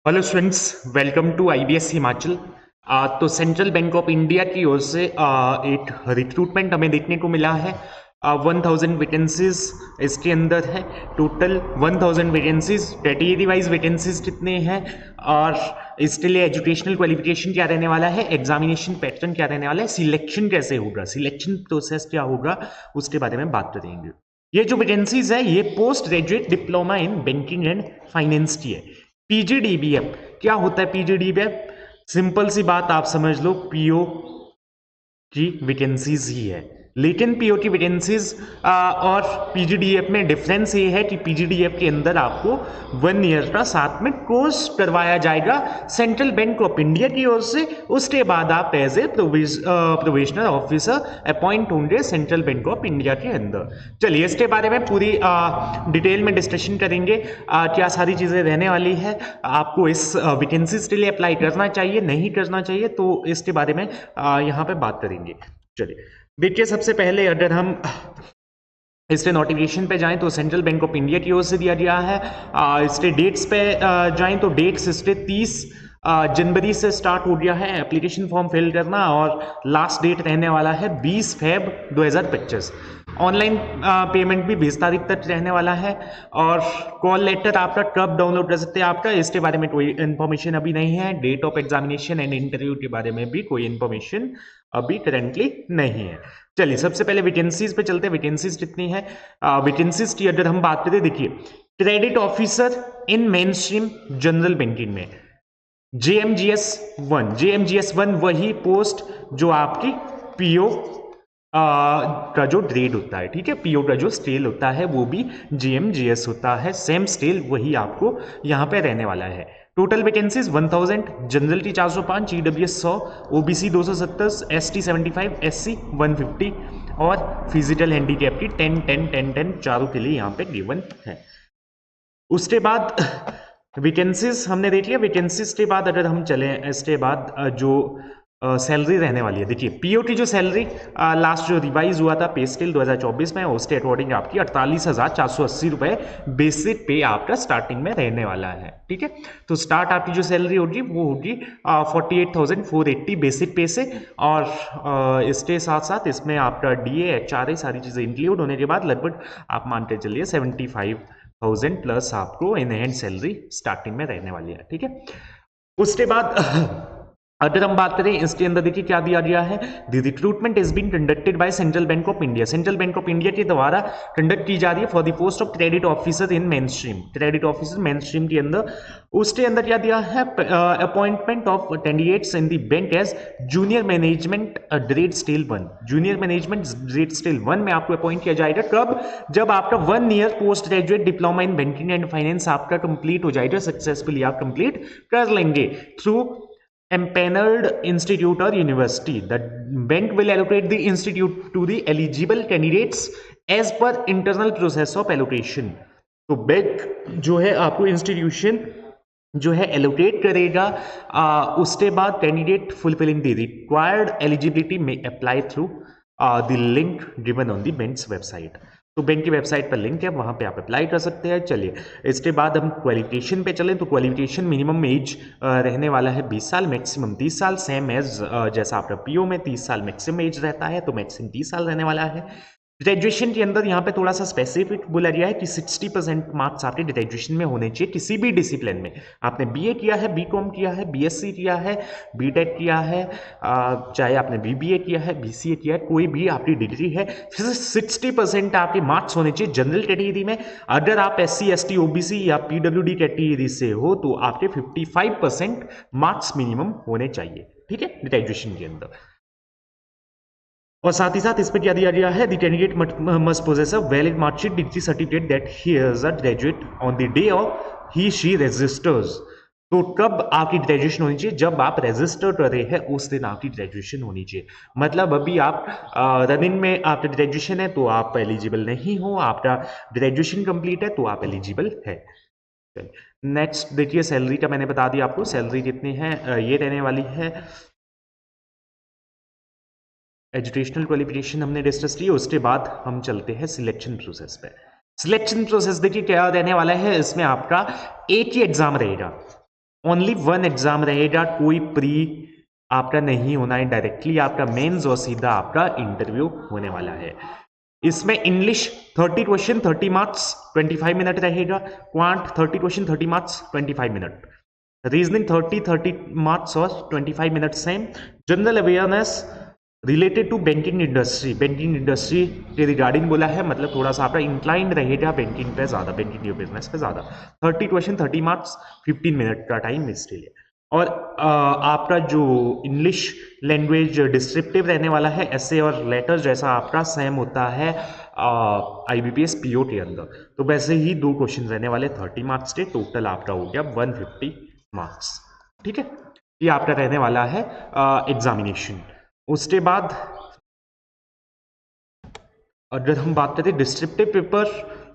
Hello students, welcome to IBS Himachal. तो Central Bank of India की ओर से एक रिक्रूटमेंट हमें देखने को मिला है। 1000 वैकेंसीज इसके अंदर है। Total 1000 vacancies. Category wise vacancies कितने हैं और इसके लिए एजुकेशनल क्वालिफिकेशन क्या रहने वाला है, एग्जामिनेशन पैटर्न क्या रहने वाला है, सिलेक्शन कैसे होगा, सिलेक्शन प्रोसेस क्या होगा, उसके बारे में बात करेंगे। ये जो वैकेंसीज है ये post graduate diploma in banking and finance की है। पीजीडीबीएफ क्या होता है? पीजीडीबीएफ सिंपल सी बात आप समझ लो, पीओ की वैकेंसीज ही है। लेकिन पीओ की वैकेंसीज और पीजीडीएफ में डिफरेंस ये है कि पीजीडीएफ के अंदर आपको 1 ईयर का साथ में कोर्स करवाया जाएगा सेंट्रल बैंक ऑफ इंडिया की ओर से। उसके बाद आप as a provisional officer appoint होंगे सेंट्रल बैंक ऑफ इंडिया के अंदर। चलिए इसके बारे में पूरी डिटेल में डिस्कशन करेंगे। क्या सारी चीज़ें रहने वाली है, आपको इस वैकेंसीज के लिए अप्लाई करना चाहिए नहीं करना चाहिए, तो इसके बारे में यहाँ पे बात करेंगे। चलिए देखिए, सबसे पहले अगर हम इसके नोटिफिकेशन पे जाएं तो सेंट्रल बैंक ऑफ इंडिया की ओर से दिया गया है। इसके डेट्स पे जाएं तो डेट्स इसके 30 जनवरी से स्टार्ट हो गया है एप्लीकेशन फॉर्म फिल करना, और लास्ट डेट रहने वाला है 20 फेब 2025। ऑनलाइन पेमेंट भी 20 तारीख तक रहने वाला है। और कॉल लेटर आपका कब डाउनलोड कर सकते हैं आपका, इसके बारे में कोई इन्फॉर्मेशन अभी नहीं है। Date of examination and interview के बारे में भी कोई इन्फॉर्मेशन अभी करेंटली नहीं है। चलिए सबसे पहले वैकेंसीज पे चलते हैं। वैकेंसीज कितनी है? वैकेंसीज की अगर हम बात करें, देखिए credit officer in main stream general banking में जेएमजीएस 1 वही पोस्ट जो आपकी पीओ का जो ग्रेड होता है, ठीक है, पीओ का जो स्केल होता है वो भी जेएमजीएस होता है, सेम स्केल वही आपको यहाँ पे रहने वाला है। टोटल वैकेंसीज 1000, जनरल की 405, ईडब्ल्यूएस 100, ओबीसी 270, एसटी 75, एससी 150 और फिजिकल हैंडीकैप की 10 10 10 10 चारों के लिए यहाँ पे गिवन है। उसके बाद वैकेंसीज हमने देख लिया। वैकेंसीज के बाद अगर हम चलें, इसके बाद जो सैलरी रहने वाली है, देखिए पीओ की जो सैलरी लास्ट जो रिवाइज हुआ था पे स्केल 2024 में, उसके अकॉर्डिंग आपकी 48,480 रुपए बेसिक पे आपका स्टार्टिंग में रहने वाला है, ठीक है। तो स्टार्ट आपकी जो सैलरी होगी वो होगी 48,480 बेसिक पे से, और इसके साथ साथ इसमें आपका डीए एचआरए सारी चीजें इंक्लूड होने के बाद लगभग आप मानते चलिए 75,000 प्लस आपको इन हैंड सैलरी स्टार्टिंग में रहने वाली है, ठीक है। उसके बाद अगर हम बात करें इसके अंदर, देखिए क्या दिया गया है। The recruitment is been conducted by Central Bank of India. Central Bank of India के द्वारा कंडक्ट की जा रही है for the post of credit officer in main stream. Credit officer main stream के अंदर, उसके अंदर क्या दिया है, appointment of candidates in the bank as junior management grade scale 1। Junior management grade scale 1 में आपको अपॉइंट किया जाएगा कब? जब आपका 1 year post graduate diploma in banking and finance आपका कंप्लीट हो जाएगा, सक्सेसफुली आप कंप्लीट कर लेंगे through empaneled institute or university. The bank will allocate the institute to the eligible candidates as per internal process of allocation. तो bank जो है आपको इंस्टीट्यूशन जो है एलोकेट करेगा, उसके बाद candidate fulfilling the required eligibility में apply through the link given on the bank's website. तो बैंक की वेबसाइट पर लिंक है, वहां पे आप अप्लाई कर सकते हैं। चलिए इसके बाद हम क्वालिफिकेशन पे चलें, तो क्वालिफिकेशन मिनिमम एज रहने वाला है 20 साल, मैक्सिमम 30 साल, सेम एज जैसा आपका पीओ में 30 साल मैक्सिमम एज रहता है, तो मैक्सिमम 30 साल रहने वाला है। ग्रेजुएशन के अंदर यहाँ पे थोड़ा सा स्पेसिफिक बोला गया है कि 60% मार्क्स आपके ग्रेजुएशन में होने चाहिए किसी भी डिसिप्लिन में। आपने बीए किया है, बीकॉम किया है, बीएससी किया है, बीटेक किया है, चाहे आपने बीबीए किया है, बीसीए किया है, कोई भी आपकी डिग्री है, 60% आपके मार्क्स होने चाहिए जनरल कैटेगरी में। अगर आप एससी एसटी ओबीसी या पीडब्ल्यूडी कैटेगरी से हो तो आपके 55% मार्क्स मिनिमम होने चाहिए, ठीक है, ग्रेजुएशन के अंदर। और साथ ही साथ इस पर क्या दिया गया है, the candidate must possess a valid marksheet degree certificate that he is a graduate on the day of he she registers. तो कब आपकी ग्रेजुएशन होनी चाहिए? जब आप रजिस्टर कर रहे हैं उस दिन आपकी ग्रेजुएशन होनी चाहिए। मतलब अभी आप रनिंग में आपका ग्रेजुएशन है तो आप एलिजिबल नहीं हो, आपका ग्रेजुएशन कंप्लीट है तो आप एलिजिबल है। नेक्स्ट देखिए, सैलरी का मैंने बता दिया आपको, सैलरी कितनी है, ये रहने वाली है। एजुकेशनल क्वालिफिकेशन हमने डिस्कस की, उसके बाद हम चलते हैं सिलेक्शन प्रोसेस पे। सिलेक्शन प्रोसेस देखिए क्या रहने वाला है, इसमें आपका एक ही एग्जाम रहेगा ओनली वन एग्जाम रहेगा, कोई प्री आपका नहीं होना है, डायरेक्टली आपका मेंस और सीधा आपका इंटरव्यू होने वाला है। इसमें इंग्लिश 30 क्वेश्चन 30 मार्क्स 25 मिनट रहेगा, quant 30 question 30 marks 25 minute, reasoning 30 marks और 25 minute same, general awareness related to banking industry के रिगार्डिंग बोला है, मतलब थोड़ा सा आपका इंक्लाइंड रहेगा बैंकिंग पे ज़्यादा, बैंकिंग बिजनेस पे ज़्यादा। 30 क्वेश्चन 30 मार्क्स 15 मिनट का टाइम इसके लिए। और आपका जो इंग्लिश लैंग्वेज डिस्क्रिप्टिव रहने वाला है, ऐसे और लेटर जैसा आपका सेम होता है IBPS PO के अंदर, तो वैसे ही 2 क्वेश्चन रहने वाले 30 मार्क्स के, टोटल आपका हो गया 150 मार्क्स। ठीक है, ये आपका रहने वाला है एग्जामिनेशन। उसके बाद अगर हम बात करें डिस्क्रिप्टिव पेपर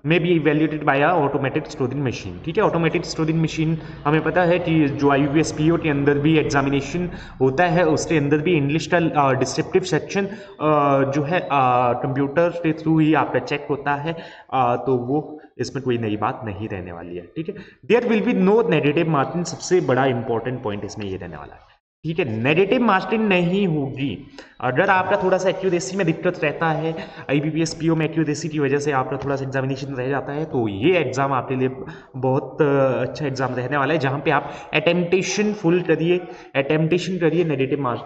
में be evaluated by automatic storing machine. ठीक है, ऑटोमेटिक स्टोरिंग मशीन हमें पता है कि जो IBPS PO के अंदर भी एग्जामिनेशन होता है, उसके अंदर भी इंग्लिश का डिस्क्रिप्टिव सेक्शन जो है कंप्यूटर के थ्रू ही आपका चेक होता है, तो वो इसमें कोई नई बात नहीं रहने वाली है। ठीक है, there will be no negative marking, सबसे बड़ा इंपॉर्टेंट पॉइंट इसमें ये रहने वाला है। ठीक है, नेगेटिव मार्किंग नहीं होगी। अगर आपका थोड़ा सा एक्यूरेसी में दिक्कत रहता है, IBPS PO में एक्यूरेसी की वजह से आपका थोड़ा सा एग्जामिनेशन रह जाता है, तो ये एग्जाम आपके लिए बहुत अच्छा एग्जाम रहने वाला है, जहां पे आप अटेम्प्टेशन फुल करिए, नेगेटिव मार्क्स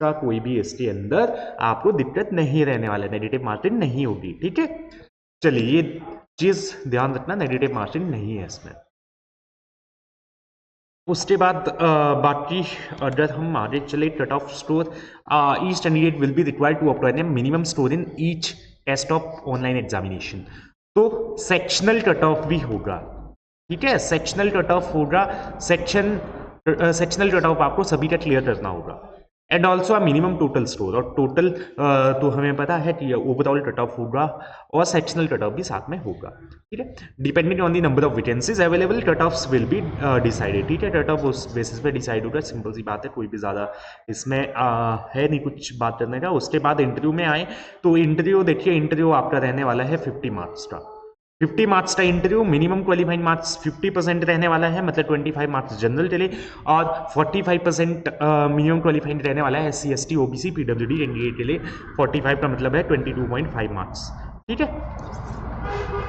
का कोई भी इसके अंदर आपको दिक्कत नहीं रहने वाला है, नेगेटिव मार्किंग नहीं होगी। ठीक है, चलिए ये चीज ध्यान रखना, नेगेटिव मार्किंग नहीं है इसमें। उसके बाद बाकी अगर हम आगे चले, cut off score, each candidate will be required to apply minimum score in each test of online examination. तो सेक्शनल कट ऑफ भी होगा। ठीक है, सेक्शनल कट ऑफ होगा, सेक्शनल कट ऑफ आपको सभी का क्लियर करना होगा, and also a minimum total score, और टोटल तो हमें पता है कि ओवरऑल कट ऑफ होगा और सेक्शनल कट ऑफ भी साथ में होगा। ठीक है, depending on the number of vacancies available cut offs will be decided. ठीक है, कट ऑफ उस बेसिस पे डिसाइड होगा, सिंपल सी बात है, कोई भी ज़्यादा इसमें है नहीं कुछ बात करने का। उसके बाद इंटरव्यू में आए तो इंटरव्यू देखिए, इंटरव्यू आपका रहने वाला है 50 मार्क्स का, 50 मार्क्स का इंटरव्यू, मिनिमम क्वालिफाइंग मार्क्स 50% रहने वाला है, मतलब 25 मार्क्स जनरल के लिए, और 45% मिनिमम क्वालिफाइंग रहने वाला है SC ST OBC PWD candidate के लिए। 45 का मतलब है 22.5 मार्क्स। ठीक है,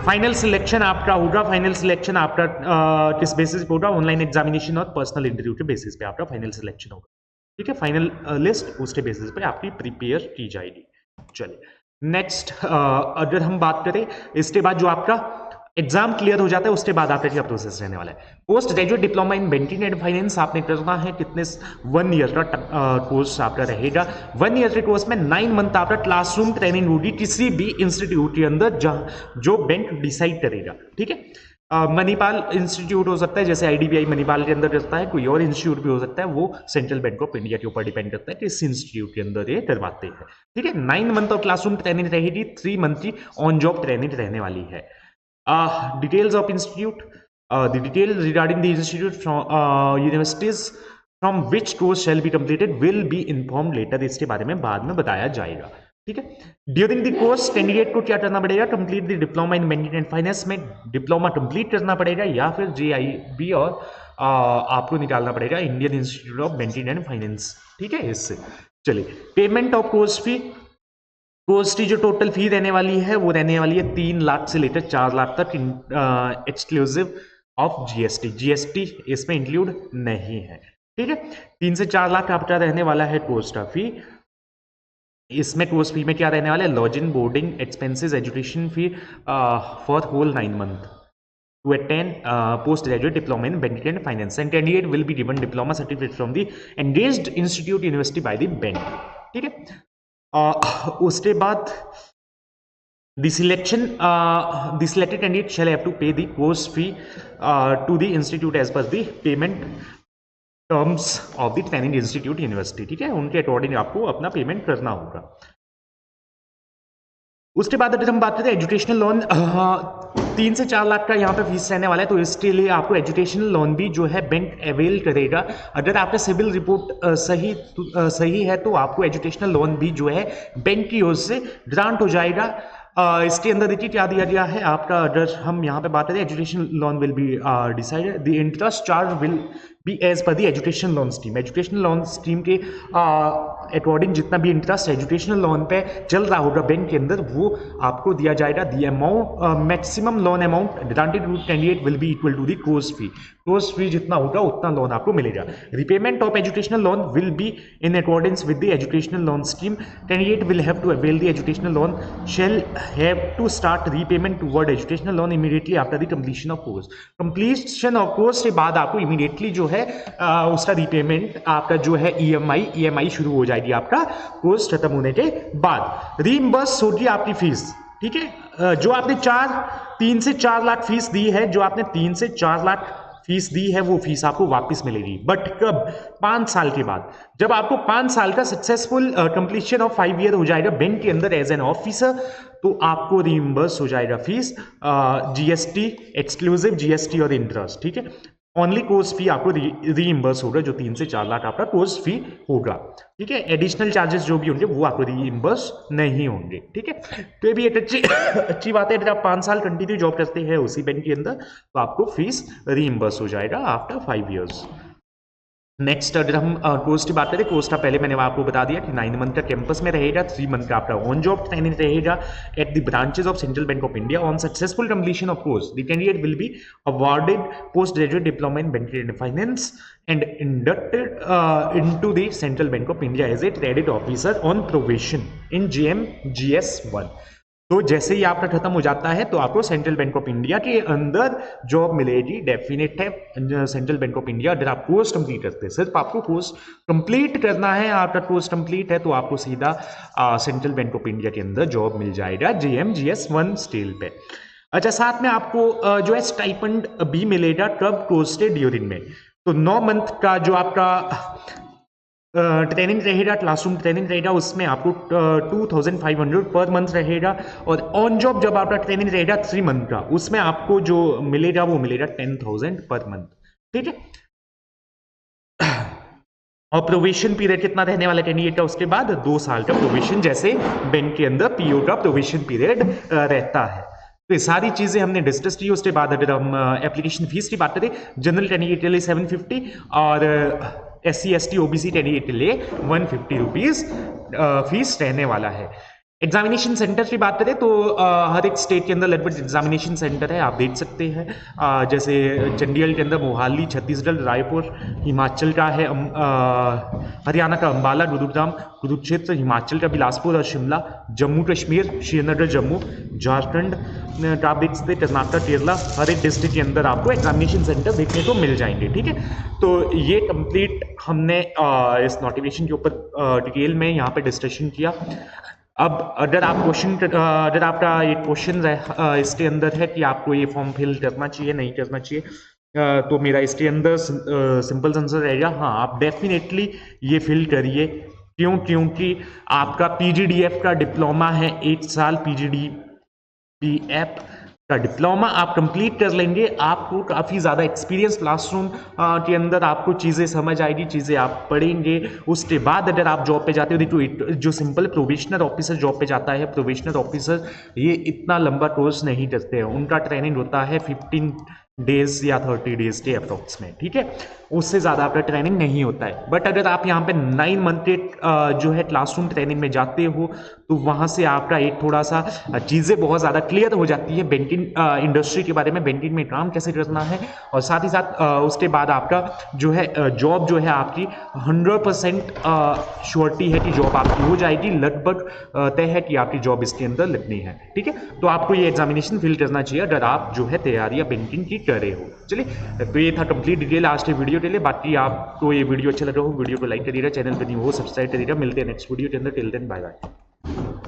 फाइनल सिलेक्शन आपका होगा, फाइनल सिलेक्शन आपका किस बेसिस पे होगा, ऑनलाइन एग्जामिनेशन और पर्सनल इंटरव्यू के बेसिस पे आपका फाइनल सिलेक्शन होगा। ठीक है, फाइनल लिस्ट उसके बेसिस पे आपकी प्रिपेयर की जाएगी। चलिए नेक्स्ट, अगर हम बात करें इसके बाद जो आपका एग्जाम क्लियर हो जाता है, उसके बाद आपका क्या प्रोसेस रहने वाला है। Post graduate diploma in banking and finance आपने करना है, कितने 1 ईयर का कोर्स आपका रहेगा। 1 ईयर के कोर्स में 9 मंथ आपका क्लासरूम ट्रेनिंग होगी किसी भी इंस्टीट्यूट के अंदर जहां जो बैंक डिसाइड करेगा। ठीक है, मणिपाल इंस्टीट्यूट हो सकता है, जैसे IDBI मणिपाल के अंदर करता है, कोई और इंस्टीट्यूट भी हो सकता है, वो सेंट्रल बैंक ऑफ इंडिया के ऊपर डिपेंड करता है कि इस इंस्टीट्यूट के अंदर ये करवाते हैं। ठीक है, 9 मंथ ऑफ क्लासरूम ट्रेनिंग रहेगी, 3 मंथ की ऑन जॉब ट्रेनिंग रहने वाली है। Details of institute, the detail regarding the institute from universities from which course shall be completed will be inform later, इसके बारे में बाद में बताया जाएगा। ठीक है, ड्यूरिंग द कोर्स कैंडिडेट को क्या करना पड़ेगा, complete the diploma in banking and finance में डिप्लोमा कंप्लीट करना पड़ेगा, या फिर JIB और आपको निकालना पड़ेगा Indian institute of banking and finance. ठीक है, इससे चलिए payment of course fee, course की जो टोटल फी रहने वाली है वो रहने वाली है 3 लाख से लेकर 4 लाख तक, एक्सक्लूसिव ऑफ GST इसमें इंक्लूड नहीं है। ठीक है, 3 से 4 लाख आपका रहने वाला है कोर्स का फी। इसमें कोर्स फी में क्या रहने वाला है, lodging, boarding expenses, education fee for whole 9 month to attend postgraduate diploma in banking and finance, and candidate will be given diploma certificate from the engaged institute university by the bank. ठीक है, उसके बाद the selected candidate shall have to pay the course fee to the institute as per the payment terms of the training institute university. ठीक है, उनके according आपको अपना payment करना होगा। उसके बाद अगर हम बात करें एजुकेशनल लोन, 3 से 4 लाख का यहाँ पे फीस रहने वाला है, तो इसके लिए आपको एजुकेशनल लोन भी जो है बैंक अवेल करेगा। अगर आपका सिविल रिपोर्ट सही है तो आपको एजुकेशनल लोन भी जो है बैंक की ओर से ग्रांट हो जाएगा इसके अंदर देखिए क्या दिया गया है आपका, अगर हम यहाँ पे बात करें education loan will be decided, the interest charge will be as per the education loan scheme. Education loan scheme के अकॉर्डिंग जितना भी इंटरेस्ट एजुकेशनल लोन पे चल रहा होगा बैंक के अंदर वो आपको दिया जाएगा। The amount maximum loan amount granted to candidate will be equal to the course fee. Course fee जितना होगा उतना लोन आपको मिलेगा। Repayment of educational loan will be in accordance with the educational loan scheme. Candidate will have to avail the educational loan shall have to start repayment toward educational loan immediately after the completion of course। completion of course के बाद आपको immediately जो है उसका repayment आपका जो है EMI शुरू हो जाएगी आपका कोर्स खत्म होने के बाद। रीइंबर्स होगी आपकी फीस, ठीक है। जो आपने 3 से 4 लाख फीस दी है, जो आपने 3 से 4 लाख फीस दी है वो फीस आपको वापस मिलेगी, बट कब? 5 साल के बाद। जब आपको 5 साल का सक्सेसफुल कंप्लीशन ऑफ 5 ईयर हो जाएगा बैंक के अंदर एज एन ऑफिसर, तो आपको रीइंबर्स हो जाएगा फीस, जीएसटी एक्सक्लूसिव जीएसटी और इंटरेस्ट, ठीक है। ओनली कोर्स फी आपको रीइंबर्स होगा, जो 3 से 4 लाख आपका कोर्स फी होगा, ठीक है। एडिशनल चार्जेस जो भी होंगे वो आपको रीइंबर्स नहीं होंगे, ठीक है। तो ये भी एक अच्छी बात है। अगर आप 5 साल कंटिन्यू जॉब करते हैं उसी बैंक के अंदर तो आपको फीस रीइंबर्स हो जाएगा आफ्टर 5 ईयर्स। नेक्स्ट अगर हम कोर्स की बात करें, कोर्स का पहले मैंने आपको बता दिया कि 9 मंथ का कैंपस में रहेगा, 3 मंथ का आपका ऑन जॉब ट्रेनिंग रहेगा at the branches of central Bank of India. On successful completion of course the candidate will be awarded post graduate diploma in banking and finance and inducted into the Central Bank of India as a credit officer on probation in GMGS1। तो जैसे ही आपका खत्म हो जाता है तो आपको central Bank of India के अंदर जॉब मिलेगी, डेफिनेट है। सेंट्रल बैंक ऑफ इंडिया अगर आप कोर्स कंप्लीट करते हैं, सिर्फ आपको कोर्स कंप्लीट करना है, आपका कोर्स कंप्लीट है तो आपको सीधा सेंट्रल बैंक ऑफ इंडिया के अंदर जॉब मिल जाएगा GMGS1 स्केल पे। अच्छा, साथ में आपको जो है स्टाइपेंड भी मिलेगा कब? कोर्स के ड्यूरिंग में। तो 9 मंथ का जो आपका ट्रेनिंग रहेगा, क्लासरूम ट्रेनिंग रहेगा, उसमें आपको 2500 पर मंथ रहेगा। और ऑन जॉब जब आपका ट्रेनिंग रहेगा 3 मंथ का, उसमें आपको जो मिलेगा वो मिलेगा 10,000 पर मंथ, ठीक है। और प्रोवेशन पीरियड कितना रहने वाला कैंडिडेट का? उसके बाद 2 साल का प्रोवेशन, जैसे बैंक के अंदर पीओ का प्रोवेशन पीरियड रहता है। तो ये सारी चीजें हमने डिस्कस की। उसके बाद अगर हम एप्लीकेशन फीस की बात करें, जनरल कैंडिडेट के लिए 750 और SC ST OBC कैंडिडेट के लिए 150 रुपीज फीस रहने वाला है। एग्जामिनेशन सेंटर की बात करें तो हर एक स्टेट के अंदर लगभग एग्जामिनेशन सेंटर है, आप देख सकते हैं। जैसे चंडीगढ़ के अंदर मोहाली, छत्तीसगढ़ रायपुर, हिमाचल का है हरियाणा का अंबाला, गुरुग्राम कुरुक्षेत्र, हिमाचल का बिलासपुर और शिमला, जम्मू कश्मीर श्रीनगर जम्मू, झारखंड का आप देख सकते, कर्नाटक केरला, हर एक डिस्ट्रिक्ट के अंदर आपको एग्जामिनेशन सेंटर देखने को मिल जाएंगे, ठीक है। तो ये कंप्लीट हमने इस नोटिफिकेशन के ऊपर डिटेल में यहाँ पे डिस्कशन किया। अब अगर आपका ये क्वेश्चन है इसके अंदर है कि आपको ये फॉर्म फिल करना चाहिए नहीं करना चाहिए, तो मेरा इसके अंदर सिंपल आंसर रहेगा हाँ, आप डेफिनेटली ये फिल करिए। क्योंकि आपका PGDF का डिप्लोमा है, 1 साल PGDF का डिप्लोमा आप कंप्लीट कर लेंगे, आपको काफ़ी ज़्यादा एक्सपीरियंस क्लासरूम के अंदर आपको चीज़ें समझ आएगी, चीज़ें आप पढ़ेंगे। उसके बाद अगर आप जॉब पे जाते हो, देखो जो सिंपल प्रोबेशनर ऑफिसर जॉब पे जाता है, प्रोबेशनर ऑफिसर ये इतना लंबा कोर्स नहीं करते हैं, उनका ट्रेनिंग होता है 15 डेज या 30 डेज के अप्रॉक्स में, ठीक है, उससे ज़्यादा आपका ट्रेनिंग नहीं होता है। बट अगर आप यहाँ पे 9 मंथ के जो है क्लासरूम ट्रेनिंग में जाते हो तो वहाँ से आपका एक थोड़ा सा चीज़ें बहुत ज़्यादा क्लियर हो जाती है बैंकिंग इंडस्ट्री के बारे में, बैंकिंग में काम कैसे करना है, और साथ ही साथ उसके बाद आपका जो है जॉब जो है आपकी 100% श्योरिटी है कि जॉब आपकी हो जाएगी, लगभग तय है कि आपकी जॉब इसके अंदर लगनी है, ठीक है। तो आपको ये एग्जामिनेशन फिल करना चाहिए अगर आप जो है तैयारियां बैंकिंग की कर रहे हो। चलिए, तो ये था कंप्लीट डिटेल आज के वीडियो के लिए। बाकी आपको ये वीडियो अच्छा लगा हो, वीडियो को लाइक करिएगा, चैनल पर न्यू हो सब्सक्राइब करिएगा। मिलते हैं नेक्स्ट वीडियो के अंदर, टिल देन बाय बाय।